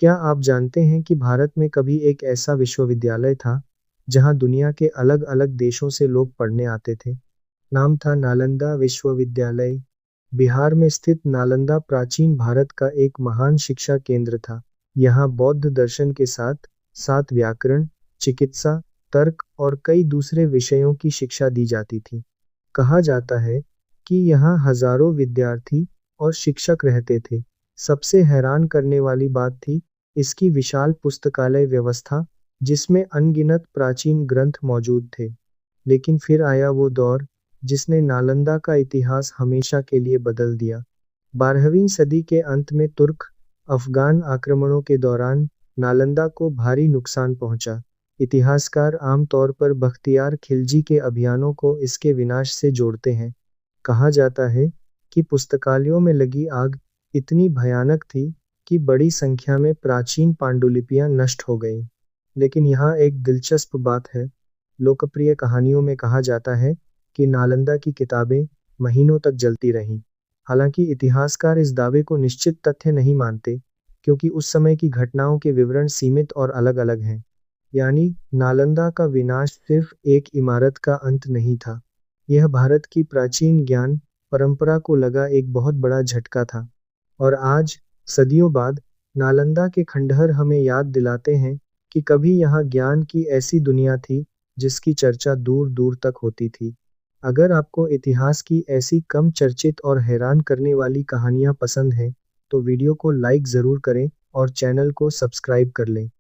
क्या आप जानते हैं कि भारत में कभी एक ऐसा विश्वविद्यालय था जहां दुनिया के अलग अलग देशों से लोग पढ़ने आते थे? नाम था नालंदा विश्वविद्यालय। बिहार में स्थित नालंदा प्राचीन भारत का एक महान शिक्षा केंद्र था। यहाँ बौद्ध दर्शन के साथ साथ व्याकरण, चिकित्सा, तर्क और कई दूसरे विषयों की शिक्षा दी जाती थी। कहा जाता है कि यहाँ हजारों विद्यार्थी और शिक्षक रहते थे। सबसे हैरान करने वाली बात थी इसकी विशाल पुस्तकालय व्यवस्था, जिसमें अनगिनत प्राचीन ग्रंथ मौजूद थे। लेकिन फिर आया वो दौर जिसने नालंदा का इतिहास हमेशा के लिए बदल दिया। 12वीं सदी के अंत में तुर्क अफगान आक्रमणों के दौरान नालंदा को भारी नुकसान पहुंचा। इतिहासकार आमतौर पर बख्तियार खिलजी के अभियानों को इसके विनाश से जोड़ते हैं। कहा जाता है कि पुस्तकालयों में लगी आग इतनी भयानक थी कि बड़ी संख्या में प्राचीन पांडुलिपियां नष्ट हो गईं। लेकिन यहाँ एक दिलचस्प बात है। लोकप्रिय कहानियों में कहा जाता है कि नालंदा की किताबें महीनों तक जलती रहीं। हालांकि इतिहासकार इस दावे को निश्चित तथ्य नहीं मानते, क्योंकि उस समय की घटनाओं के विवरण सीमित और अलग-अलग हैं। यानी नालंदा का विनाश सिर्फ एक इमारत का अंत नहीं था। यह भारत की प्राचीन ज्ञान परंपरा को लगा एक बहुत बड़ा झटका था। और आज, सदियों बाद, नालंदा के खंडहर हमें याद दिलाते हैं कि कभी यहाँ ज्ञान की ऐसी दुनिया थी जिसकी चर्चा दूर दूर तक होती थी। अगर आपको इतिहास की ऐसी कम चर्चित और हैरान करने वाली कहानियाँ पसंद हैं, तो वीडियो को लाइक ज़रूर करें और चैनल को सब्सक्राइब कर लें।